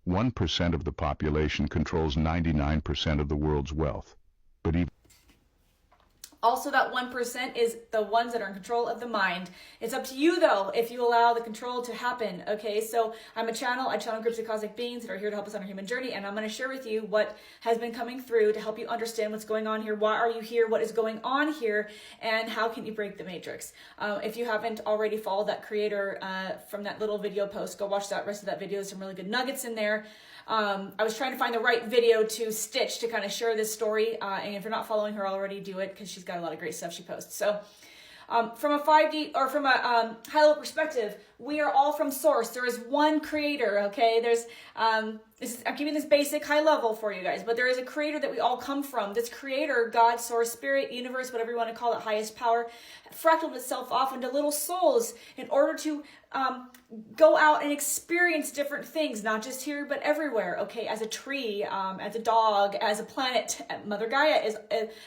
1% of the population controls 99% of the world's wealth. But even also, that 1% is the ones that are in control of the mind. It's up to you, though, if you allow the control to happen, okay? So I'm a channel. I channel groups of cosmic beings that are here to help us on our human journey, and I'm going to share with you what has been coming through to help you understand what's going on here. Why are you here? What is going on here? And how can you break the matrix? If you haven't already followed that creator from that little video post, go watch that rest of that video. There's some really good nuggets in there. I was trying to find the right video to stitch to kind of share this story. And if you're not following her already, do it, because she's got a lot of great stuff she posts. So from a 5D or from a high-level perspective, we are all from source. There is one creator, okay? I'm keeping this basic high level for you guys, but there is a creator that we all come from. This creator, God, source, spirit, universe, whatever you want to call it, highest power, fractaled itself off into little souls in order to go out and experience different things, not just here, but everywhere, okay? As a tree, as a dog, as a planet, Mother Gaia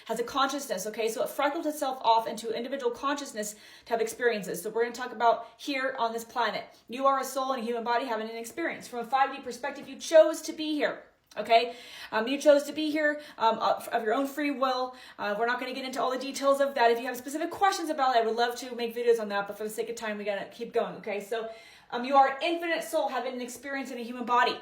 has a consciousness, okay? So it fractaled itself off into individual consciousness to have experiences. So we're going to talk about here on this planet. You are a soul in a human body having an experience. From a 5D perspective, you chose to be here. Okay, you chose to be here of your own free will. We're not going to get into all the details of that. If you have specific questions about it, I would love to make videos on that, but for the sake of time, we got to keep going. Okay, so you are an infinite soul having an experience in a human body.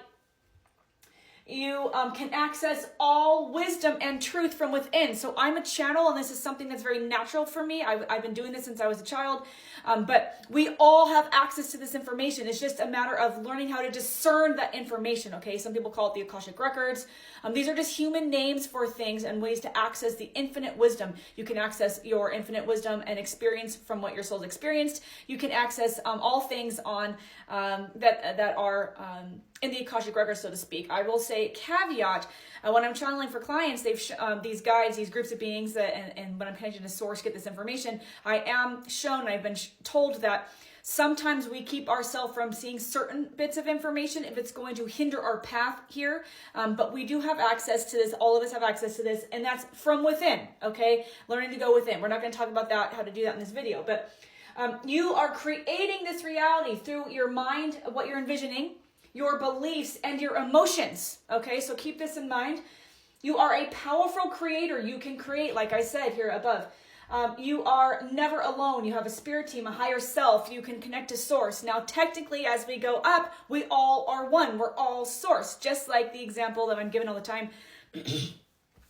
You can access all wisdom and truth from within. So I'm a channel, and this is something that's very natural for me. I've been doing this since I was a child, but we all have access to this information. It's just a matter of learning how to discern that information, okay? Some people call it the Akashic Records. These are just human names for things and ways to access the infinite wisdom. You can access your infinite wisdom and experience from what your soul's experienced. You can access all things on that are in the Akashic Records, so to speak. I will say caveat, when I'm channeling for clients, these guides, these groups of beings, and when I'm connecting to source, get this information, I am shown, I've been told that sometimes we keep ourselves from seeing certain bits of information if it's going to hinder our path here, but we do have access to this. All of us have access to this, and that's from within, okay? Learning to go within. We're not going to talk about that, how to do that in this video, but you are creating this reality through your mind, what you're envisioning, your beliefs, and your emotions, okay? So keep this in mind. You are a powerful creator. You can create, like I said here above. You are never alone. You have a spirit team, a higher self. You can connect to source. Now, technically, as we go up, we all are one. We're all source, just like the example that I'm giving all the time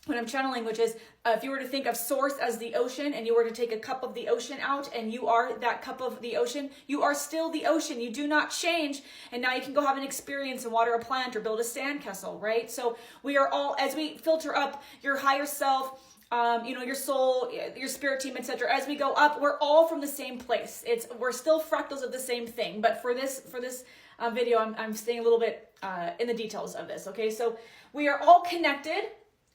when I'm channeling, which is if you were to think of source as the ocean and you were to take a cup of the ocean out and you are that cup of the ocean, you are still the ocean. You do not change. And now you can go have an experience and water a plant or build a sandcastle, right? So we are all, as we filter up your higher self, your soul, your spirit team, etc. As we go up, we're all from the same place. We're still fractals of the same thing. But for this video, I'm staying a little bit in the details of this. Okay, so we are all connected.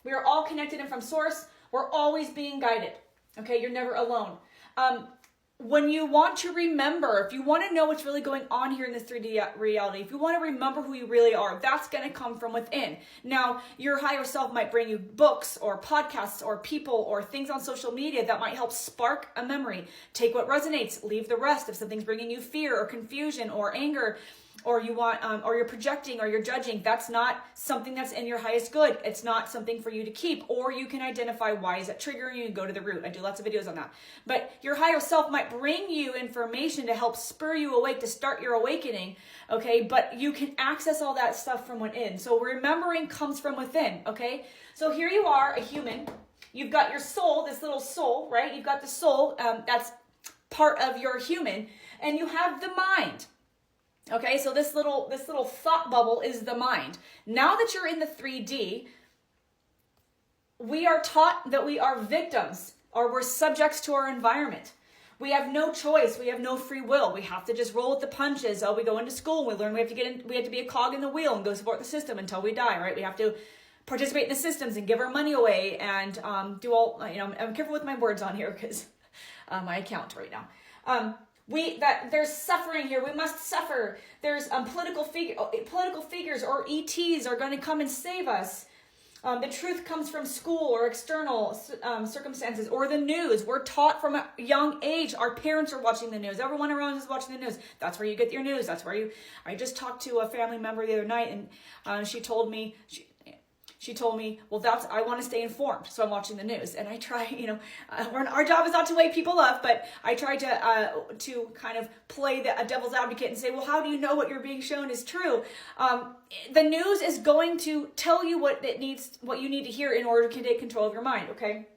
We are all connected, and from source, we're always being guided. Okay, you're never alone. When you want to remember, if you want to know what's really going on here in this 3D reality, if you want to remember who you really are, that's going to come from within. Now, your higher self might bring you books or podcasts or people or things on social media that might help spark a memory. Take what resonates, leave the rest. If something's bringing you fear or confusion or anger, or you want, or you're projecting or you're judging, that's not something that's in your highest good. It's not something for you to keep. Or you can identify why is that triggering you and go to the root. I do lots of videos on that. But your higher self might bring you information to help spur you awake, to start your awakening, okay? But you can access all that stuff from within. So remembering comes from within, okay? So here you are, a human. You've got your soul, this little soul, right? You've got the soul, that's part of your human. And you have the mind. Okay, so this little thought bubble is the mind. Now that you're in the 3D, we are taught that we are victims or we're subjects to our environment. We have no choice. We have no free will. We have to just roll with the punches. Oh, we go into school. We learn we have to be a cog in the wheel and go support the system until we die, right? We have to participate in the systems and give our money away and do all, I'm careful with my words on here because my account right now. There's suffering here. We must suffer. There's political figures or ETs are going to come and save us. The truth comes from school or external circumstances or the news. We're taught from a young age. Our parents are watching the news. Everyone around us is watching the news. That's where you get your news. That's where you... I just talked to a family member the other night, and she told me... She told me, well, I want to stay informed, so I'm watching the news. And I try, our job is not to wake people up, but I try to kind of play a devil's advocate and say, well, how do you know what you're being shown is true? The news is going to tell you what you need to hear in order to take control of your mind, okay?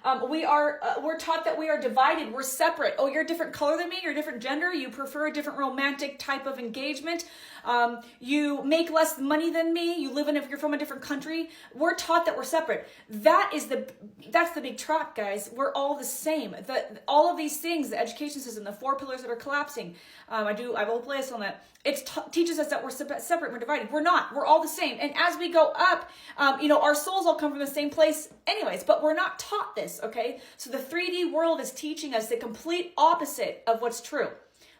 We're taught that we are divided. We're separate. Oh, you're a different color than me. You're a different gender. You prefer a different romantic type of engagement. You make less money than me. You're from a different country. We're taught that we're separate. That's the big trap, guys. We're all the same. All of these things, the education system, the 4 pillars that are collapsing. I have a whole playlist on that. It teaches us that we're separate, we're divided. We're not. We're all the same. And as we go up, our souls all come from the same place anyways, but we're not taught this, okay? So the 3D world is teaching us the complete opposite of what's true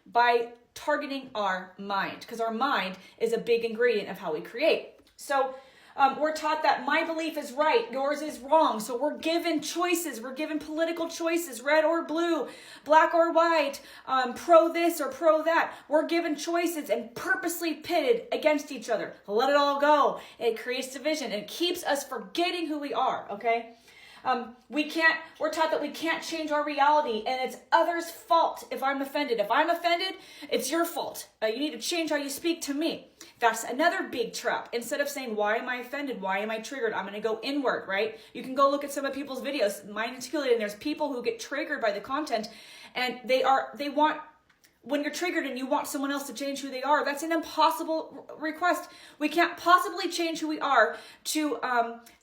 by targeting our mind, because our mind is a big ingredient of how we create. So we're taught that my belief is right, yours is wrong. So we're given choices. We're given political choices, red or blue, black or white, pro this or pro that. We're given choices and purposely pitted against each other. Let it all go. It creates division. It keeps us forgetting who we are, okay? We're taught that we can't change our reality, and it's others' fault if I'm offended. If I'm offended, it's your fault. You need to change how you speak to me. That's another big trap. Instead of saying, why am I offended? Why am I triggered? I'm going to go inward, right? You can go look at some of people's videos, mine included, and there's people who get triggered by the content, and when you're triggered and you want someone else to change who they are, that's an impossible request. We can't possibly change who we are to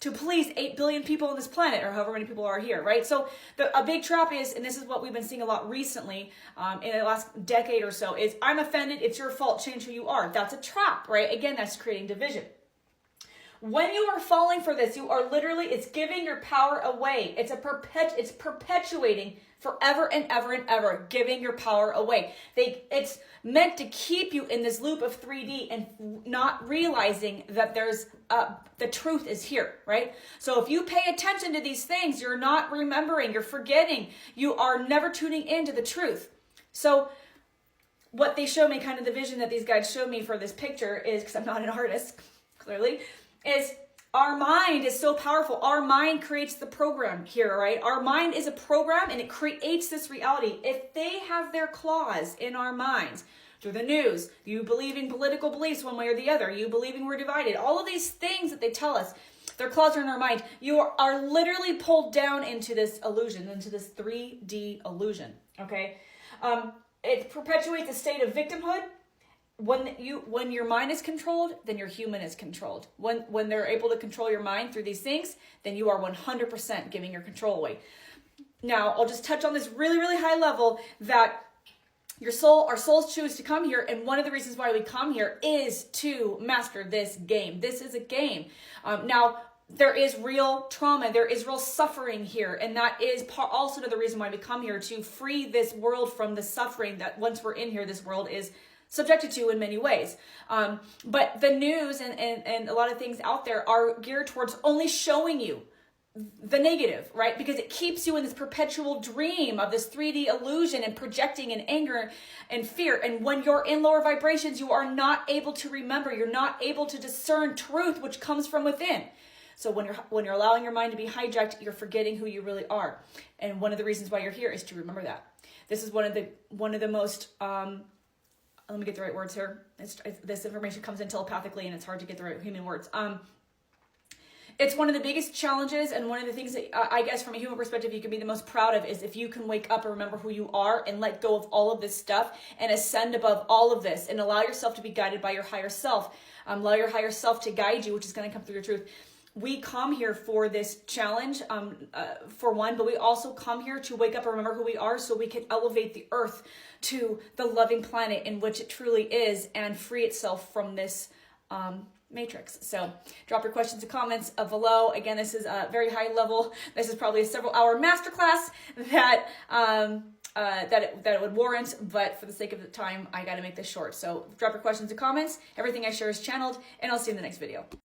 please 8 billion people on this planet, or however many people are here, right? So a big trap is, and this is what we've been seeing a lot recently in the last decade or so, is I'm offended, it's your fault, change who you are. That's a trap, right? Again, that's creating division. When you are falling for this, you are literally, it's giving your power away. It's perpetuating forever and ever and ever, giving your power away. It's meant to keep you in this loop of 3D and not realizing that the truth is here, right? So if you pay attention to these things, you're not remembering, you're forgetting, you are never tuning into the truth. So what they show me, kind of the vision that these guys showed me for this picture is, because I'm not an artist, clearly, is our mind is so powerful. Our mind creates the program here, right? Our mind is a program and it creates this reality. If they have their claws in our minds, through the news, you believing political beliefs one way or the other, you believing we're divided, all of these things that they tell us, their claws are in our mind. You are literally pulled down into this illusion, into this 3D illusion, okay? It perpetuates a state of victimhood. When your mind is controlled, then your human is controlled. When they're able to control your mind through these things, then you are 100% giving your control away. Now, I'll just touch on this really, really high level that our souls choose to come here, and one of the reasons why we come here is to master this game. This is a game. Now, there is real trauma, there is real suffering here, and that is also the reason why we come here, to free this world from the suffering that once we're in here, this world is subjected to in many ways. But the news and a lot of things out there are geared towards only showing you the negative, right? Because it keeps you in this perpetual dream of this 3D illusion and projecting and anger and fear. And when you're in lower vibrations, you are not able to remember. You're not able to discern truth, which comes from within. So when you're allowing your mind to be hijacked, you're forgetting who you really are. And one of the reasons why you're here is to remember that. This is one of the most let me get the right words here. This information comes in telepathically and it's hard to get the right human words. It's one of the biggest challenges, and one of the things that I guess from a human perspective you can be the most proud of is if you can wake up and remember who you are and let go of all of this stuff and ascend above all of this and allow yourself to be guided by your higher self. Allow your higher self to guide you, which is going to come through your truth. We come here for this challenge, for one, but we also come here to wake up and remember who we are so we can elevate the earth to the loving planet in which it truly is and free itself from this matrix. So drop your questions and comments below. Again, this is a very high level. This is probably a several hour masterclass that it would warrant, but for the sake of the time, I got to make this short. So drop your questions and comments. Everything I share is channeled, and I'll see you in the next video.